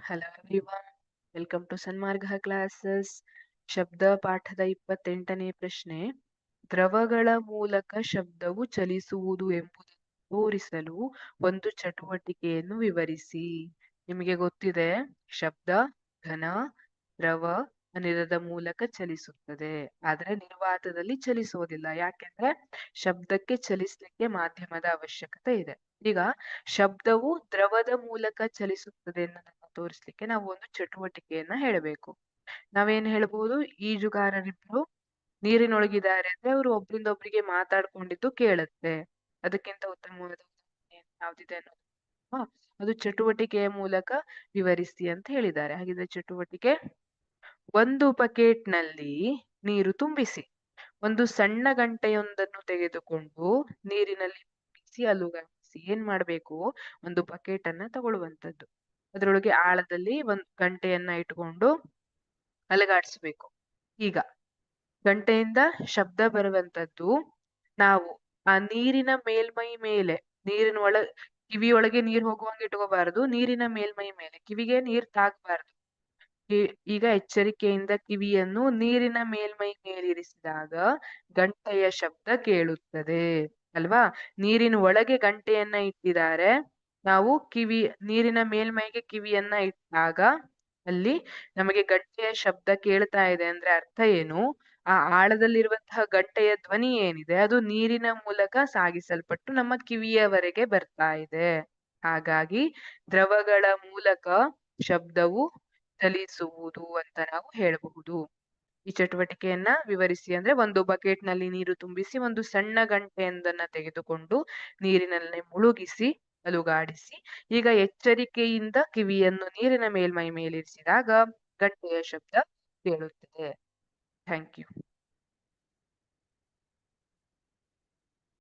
Hello everyone, welcome to Sanmarga classes. ಶಬ್ದ ಪಾಠದ 28ನೇ ಪ್ರಶ್ನೆ. ದ್ರವಗಳ ಮೂಲಕ ಶಬ್ದವು ಚಲಿಸುವುದು ಎಂಬುದನ್ನು ತೋರಿಸಲು ಒಂದು ಚಟುವಟಿಕೆಯನ್ನು ವಿವರಿಸಿ. ನಿಮಗೆ ಗೊತ್ತಿದೆ, ಶಬ್ದ ಘನ, ದ್ರವ, ಅನಿಲದ ಮೂಲಕ ಚಲಿಸುತ್ತದೆ. ಆದ್ರೆ ನಿರ್ವಾತದಲ್ಲಿ ಚಲಿಸುವುದಿಲ್ಲ. ಯಾಕೆಂದ್ರೆ ಶಬ್ದಕ್ಕೆ ಚಲಿಸ್ಲಿಕ್ಕೆ ಮಾಧ್ಯಮದ ಅವಶ್ಯಕತೆ ಇದೆ. ಈಗ ಶಬ್ದವು ದ್ರವದ ಮೂಲಕ ಚಲಿಸುತ್ತದೆ ಅನ್ನೋದನ್ನ ತೋರಿಸ್ಲಿಕ್ಕೆ ನಾವು ಒಂದು ಚಟುವಟಿಕೆಯನ್ನ ಹೇಳಬೇಕು. ನಾವೇನ್ ಹೇಳ್ಬೋದು, ಈಜುಗಾರರಿಬ್ರು ನೀರಿನೊಳಗಿದ್ದಾರೆ ಅಂದ್ರೆ ಅವರು ಒಬ್ರಿಂದ ಒಬ್ರಿಗೆ ಮಾತಾಡ್ಕೊಂಡಿದ್ದು ಕೇಳುತ್ತೆ. ಅದಕ್ಕಿಂತ ಉತ್ತಮವಾದ ಉದಾಹರಣೆ ಯಾವ್ದಿದೆ ಅನ್ನೋದು ಅದು ಚಟುವಟಿಕೆಯ ಮೂಲಕ ವಿವರಿಸಿ ಅಂತ ಹೇಳಿದ್ದಾರೆ. ಹಾಗಿದ್ರೆ ಚಟುವಟಿಕೆ: ಒಂದು ಬಕೆಟ್ ನಲ್ಲಿ ನೀರು ತುಂಬಿಸಿ. ಒಂದು ಸಣ್ಣ ಗಂಟೆಯೊಂದನ್ನು ತೆಗೆದುಕೊಂಡು ನೀರಿನಲ್ಲಿ ಬಿಸಿ ಅಲುಗಾಡಿಸಿ. ಏನ್ ಮಾಡ್ಬೇಕು, ಒಂದು ಬಕೆಟ್ ಅನ್ನ ತಗೊಳ್ಳುವಂತದ್ದು, ಅದರೊಳಗೆ ಆಳದಲ್ಲಿ ಒಂದು ಗಂಟೆಯನ್ನ ಇಟ್ಕೊಂಡು ಅಲುಗಾಡಿಸ್ಬೇಕು. ಈಗ ಗಂಟೆಯಿಂದ ಶಬ್ದ ಬರುವಂತದ್ದು ನಾವು ಆ ನೀರಿನ ಮೇಲ್ಮೈ ಮೇಲೆ, ಕಿವಿಯೊಳಗೆ ನೀರ್ ಹೋಗುವಂಗೆ ಇಟ್ಕೋಬಾರದು. ನೀರಿನ ಮೇಲ್ಮೈ ಮೇಲೆ, ಕಿವಿಗೆ ನೀರ್ ತಾಗಬಾರದು. ಈಗ ಎಚ್ಚರಿಕೆಯಿಂದ ಕಿವಿಯನ್ನು ನೀರಿನ ಮೇಲ್ಮೈ ಮೇಲಿರಿಸಿದಾಗ ಗಂಟೆಯ ಶಬ್ದ ಕೇಳುತ್ತದೆ ಅಲ್ವಾ. ನೀರಿನ ಒಳಗೆ ಗಂಟೆಯನ್ನ ಇಟ್ಟಿದ್ದಾರೆ, ನಾವು ನೀರಿನ ಮೇಲ್ಮೈಗೆ ಕಿವಿಯನ್ನ ಇಟ್ಟಾಗ ಅಲ್ಲಿ ನಮಗೆ ಗಂಟೆಯ ಶಬ್ದ ಕೇಳ್ತಾ ಇದೆ ಅಂದ್ರೆ ಅರ್ಥ ಏನು, ಆ ಆಳದಲ್ಲಿರುವಂತಹ ಗಂಟೆಯ ಧ್ವನಿ ಏನಿದೆ ಅದು ನೀರಿನ ಮೂಲಕ ಸಾಗಿಸಲ್ಪಟ್ಟು ನಮ್ಮ ಕಿವಿಯವರೆಗೆ ಬರ್ತಾ ಇದೆ. ಹಾಗಾಗಿ ದ್ರವಗಳ ಮೂಲಕ ಶಬ್ದವು ಚಲಿಸುವುದು ಅಂತ ನಾವು ಹೇಳಬಹುದು. ಈ ಚಟುವಟಿಕೆಯನ್ನ ವಿವರಿಸಿ ಅಂದ್ರೆ, ಒಂದು ಬಕೆಟ್ ನಲ್ಲಿ ನೀರು ತುಂಬಿಸಿ ಒಂದು ಸಣ್ಣ ಗಂಟೆಯೊಂದನ್ನ ತೆಗೆದುಕೊಂಡು ನೀರಿನಲ್ಲಿ ಮುಳುಗಿಸಿ ಅಲುಗಾಡಿಸಿ. ಈಗ ಎಚ್ಚರಿಕೆಯಿಂದ ಕಿವಿಯನ್ನು ನೀರಿನ ಮೇಲ್ಮೈ ಮೇಲಿರಿಸಿದಾಗ ಗಂಟೆಯ ಶಬ್ದ ಕೇಳುತ್ತದೆ. Thank you.